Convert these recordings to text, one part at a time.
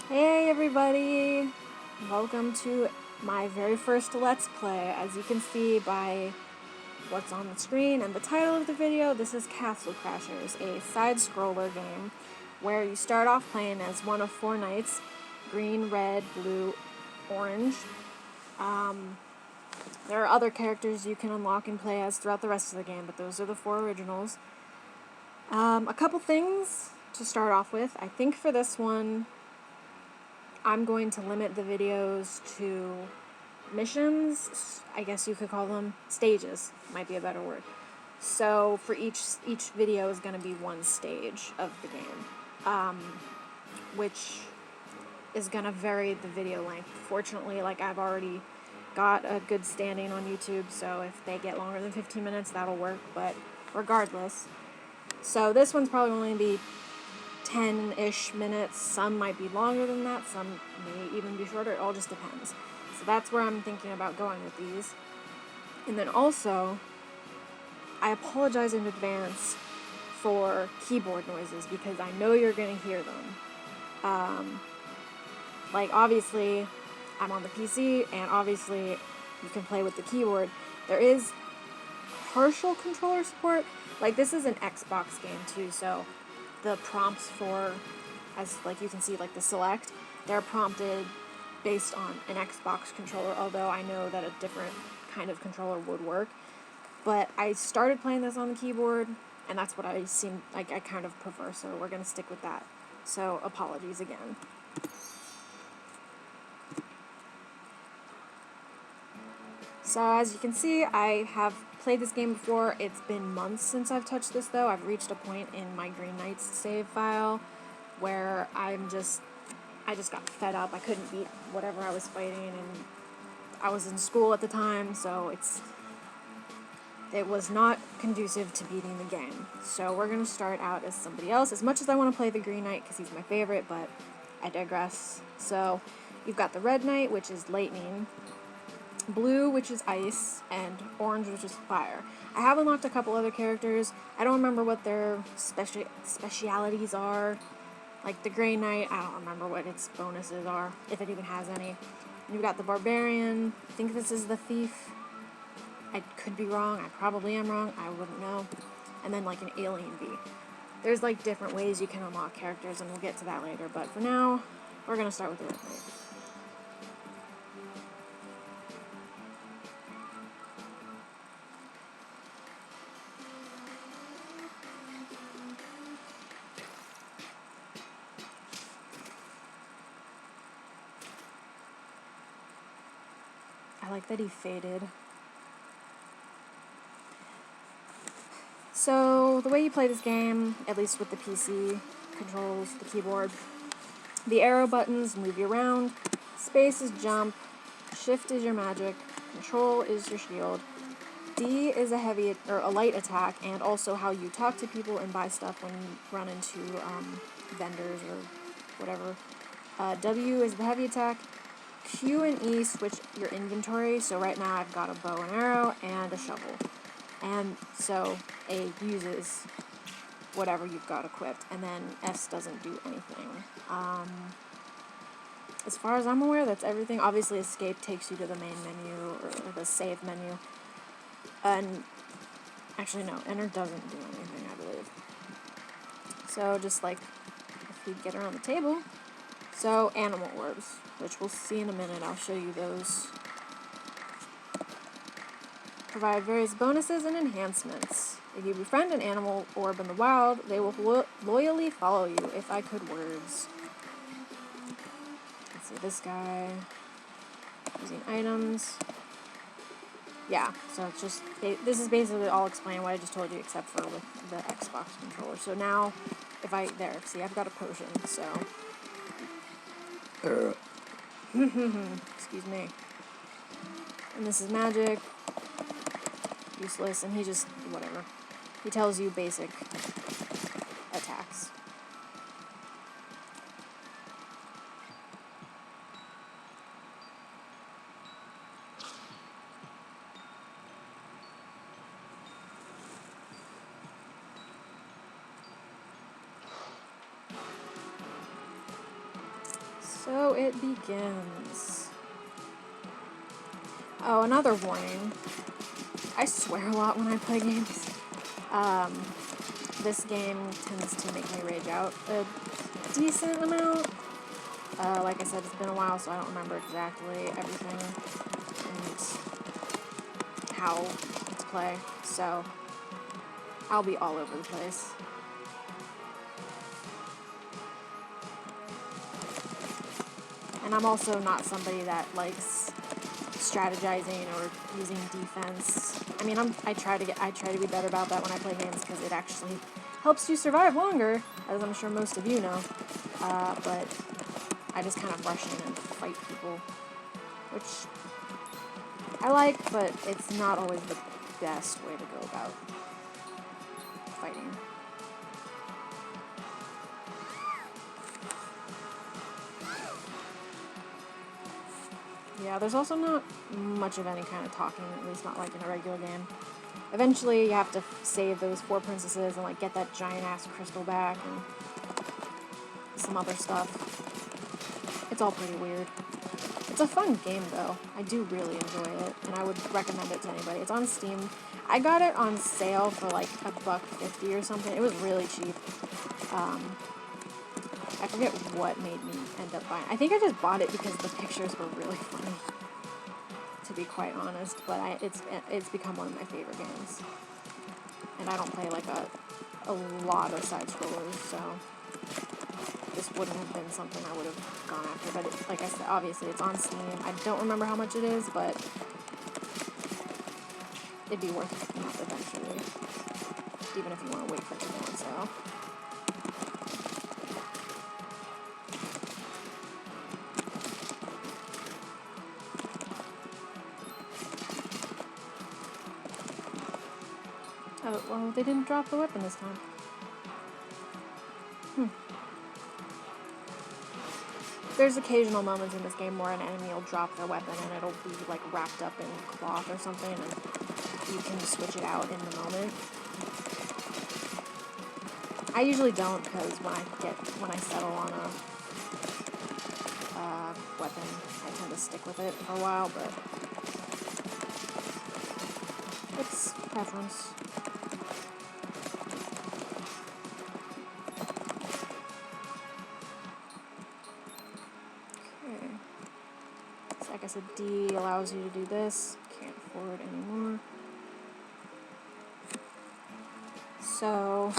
Hey everybody! Welcome to my very first Let's Play. As you can see by what's on the screen and the title of the video, this is Castle Crashers, a side-scroller game where you start off playing as one of four knights: green, red, blue, orange. There are other characters you can unlock and play as throughout the rest of the game, but those are the four originals. A couple things to start off with. I think for this one, I'm going to limit the videos to missions, I guess you could call them stages, might be a better word. So for each video is going to be one stage of the game, which is going to vary the video length. Fortunately, I've already got a good standing on YouTube, so if they get longer than 15 minutes, that'll work, but regardless. So this one's probably only going to be 10-ish minutes. Some might be longer than that, some may even be shorter. It all just depends. So that's where I'm thinking about going with these. And then also, I apologize in advance for keyboard noises because I know you're going to hear them. Obviously, I'm on the PC, and obviously you can play with the keyboard. There is partial controller support. This is an Xbox game too, so the prompts for, as you can see, the select, they're prompted based on an Xbox controller, although I know that a different kind of controller would work. But I started playing this on the keyboard, and that's what I kind of prefer, so we're going to stick with that. So apologies again. So as you can see, I have played this game before. It's been months since I've touched this, though. I've reached a point in my Green Knights save file where I just got fed up. I couldn't beat whatever I was fighting, and I was in school at the time, so it was not conducive to beating the game. So we're going to start out as somebody else, as much as I want to play the Green Knight because he's my favorite, but I digress. So you've got the Red Knight, which is lightning, blue, which is ice, and orange, which is fire. I have unlocked a couple other characters. I don't remember what their specialities are. Like the Grey Knight, I don't remember what its bonuses are, if it even has any. You've got the Barbarian. I think this is the Thief. I could be wrong. I probably am wrong. I wouldn't know. And then an Alien Bee. There's different ways you can unlock characters, and we'll get to that later. But for now, we're going to start with the Red Knight. I like that he faded. So, the way you play this game, at least with the PC controls, the keyboard, the arrow buttons move you around, space is jump, shift is your magic, control is your shield, D is a light attack, and also how you talk to people and buy stuff when you run into vendors or whatever. W is the heavy attack. Q and E switch your inventory, so right now I've got a bow and arrow and a shovel. And so A uses whatever you've got equipped, and then S doesn't do anything. As far as I'm aware, that's everything. Obviously, escape takes you to the main menu, or the save menu. And actually, no, enter doesn't do anything, I believe. So just if you get around the table. So, animal orbs, which we'll see in a minute. I'll show you those. Provide various bonuses and enhancements. If you befriend an animal orb in the wild, they will loyally follow you, if I could words. Let's see, this guy. Using items. Yeah, so it's just, this is basically all explaining what I just told you, except for with the Xbox controller. So now, see, I've got a potion, so. Excuse me. And this is magic. Useless, and he just, whatever. He tells you basic attacks. So it begins. Oh, another warning. I swear a lot when I play games. This game tends to make me rage out a decent amount. Like I said, it's been a while, so I don't remember exactly everything and how to play. So I'll be all over the place. And I'm also not somebody that likes strategizing or using defense. I mean, I try to be better about that when I play games because it actually helps you survive longer, as I'm sure most of you know. But I just kind of rush in and fight people, which I like, but it's not always the best way to go about fighting. Yeah, there's also not much of any kind of talking, at least not like in a regular game. Eventually, you have to save those 4 princesses and like get that giant-ass crystal back and some other stuff. It's all pretty weird. It's a fun game, though. I do really enjoy it, and I would recommend it to anybody. It's on Steam. I got it on sale for like $1.50 or something. It was really cheap. I forget what made me end up buying it. I think I just bought it because the pictures were really funny, to be quite honest, but it's become one of my favorite games. And I don't play like a lot of side scrollers, so this wouldn't have been something I would have gone after. But like I said, obviously it's on Steam. I don't remember how much it is, but it'd be worth picking up eventually, even if you want to wait for it to go on sale. Oh, well, they didn't drop the weapon this time. There's occasional moments in this game where an enemy will drop their weapon and it'll be like wrapped up in cloth or something, and you can switch it out in the moment. I usually don't, because when I settle on a weapon, I tend to stick with it for a while, but it's preference. Okay. So I guess a D allows you to do this. Can't afford anymore. So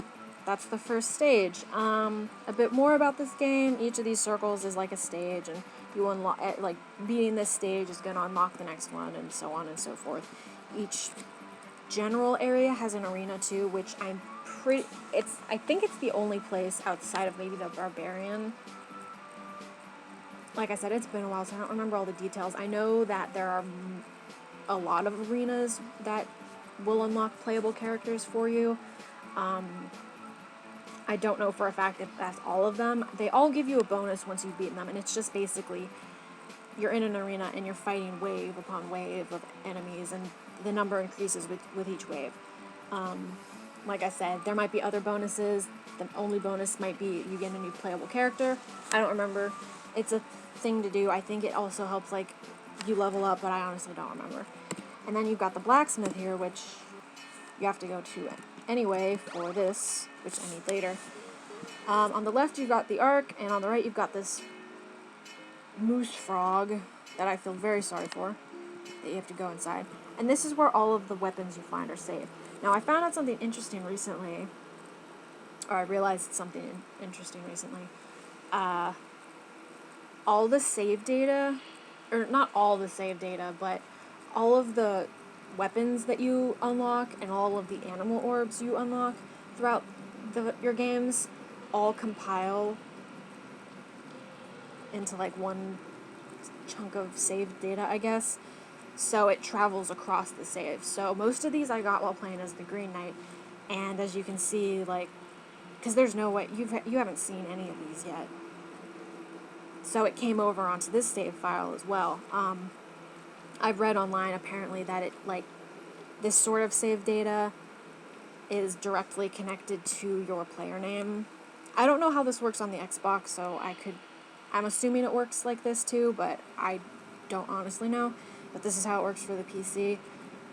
that's the first stage. A bit more about this game. Each of these circles is like a stage, and you unlock, like, beating this stage is going to unlock the next one, and so on and so forth. Each general area has an arena too, which I think it's the only place outside of maybe the Barbarian. Like I said, it's been a while, so I don't remember all the details. I know that there are a lot of arenas that will unlock playable characters for you. I don't know for a fact if that's all of them. They all give you a bonus once you've beaten them, and it's just basically you're in an arena and you're fighting wave upon wave of enemies, and the number increases with each wave. Like I said, there might be other bonuses. The only bonus might be you get a new playable character. I don't remember. It's a thing to do. I think it also helps, like, you level up, but I honestly don't remember. And then you've got the blacksmith here, which you have to go to anyway for this, which I need later. On the left you've got the Ark, and on the right you've got this moose frog that I feel very sorry for, that you have to go inside. And this is where all of the weapons you find are saved. Now, I found out something interesting recently, or I realized something interesting recently. All the save data, or not all the save data, but all of the weapons that you unlock and all of the animal orbs you unlock throughout your games all compile into like one chunk of saved data, I guess. So it travels across the save. So most of these I got while playing as the Green Knight, and as you can see, like, because there's no way you haven't seen any of these yet. So it came over onto this save file as well. I've read online apparently that it, like, this sort of save data is directly connected to your player name. I don't know how this works on the Xbox, so I could I'm assuming it works like this too, but I don't honestly know. But this is how it works for the PC.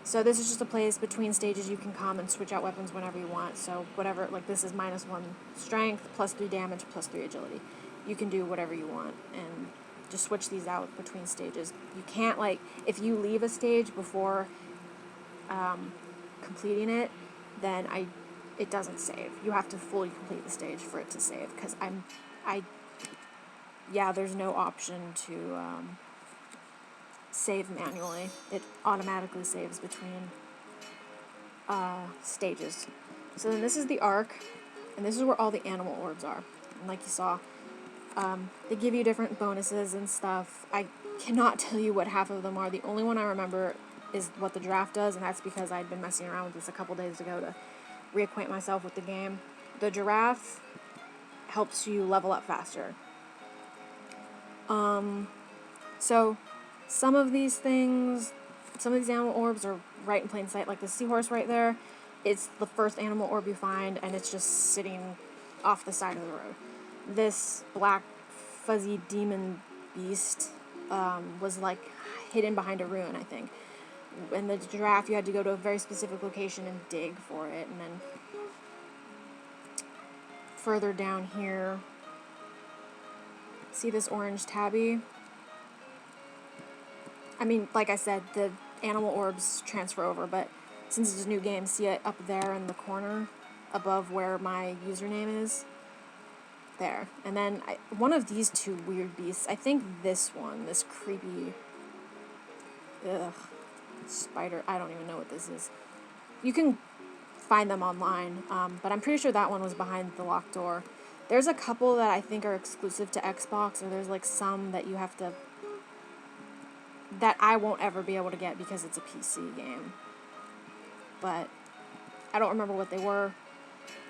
So this is just a place between stages you can come and switch out weapons whenever you want. So whatever, like this is -1 strength, +3 damage, +3 agility. You can do whatever you want and just switch these out between stages. You can't, like, if you leave a stage before completing it, then it doesn't save. You have to fully complete the stage for it to save, because yeah, there's no option to save manually. It automatically saves between stages. So then this is the Ark, and this is where all the animal orbs are. And like you saw, they give you different bonuses and stuff. I cannot tell you what half of them are. The only one I remember is what the giraffe does, and that's because I'd been messing around with this a couple days ago to reacquaint myself with the game. The giraffe helps you level up faster. So some of these animal orbs are right in plain sight, like the seahorse right there. It's the first animal orb you find, and it's just sitting off the side of the road. This black fuzzy demon beast was like hidden behind a ruin, I think. And the giraffe, you had to go to a very specific location and dig for it. And then further down here, see this orange tabby? I mean, like I said, the animal orbs transfer over, but since it's a new game, see it up there in the corner above where my username is? There. And then one of these two weird beasts, I think this one, this creepy spider, I don't even know what this is. You can find them online, but I'm pretty sure that one was behind the locked door. There's a couple that I think are exclusive to Xbox, or there's like some that you have to, that I won't ever be able to get because it's a PC game. But I don't remember what they were.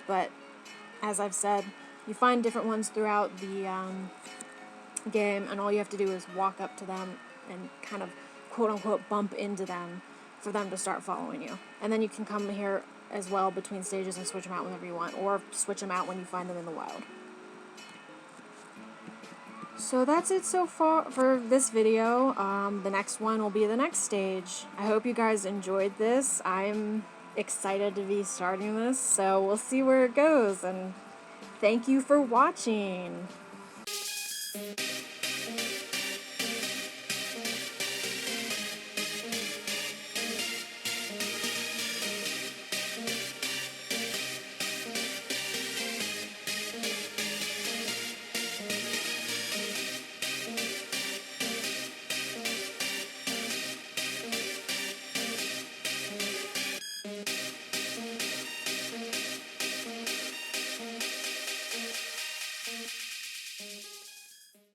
But as I've said, you find different ones throughout the game, and all you have to do is walk up to them and kind of quote-unquote bump into them for them to start following you. And then you can come here as well between stages and switch them out whenever you want, or switch them out when you find them in the wild. So that's it so far for this video. The next one will be the next stage. I hope you guys enjoyed this. I'm excited to be starting this, so we'll see where it goes, and thank you for watching.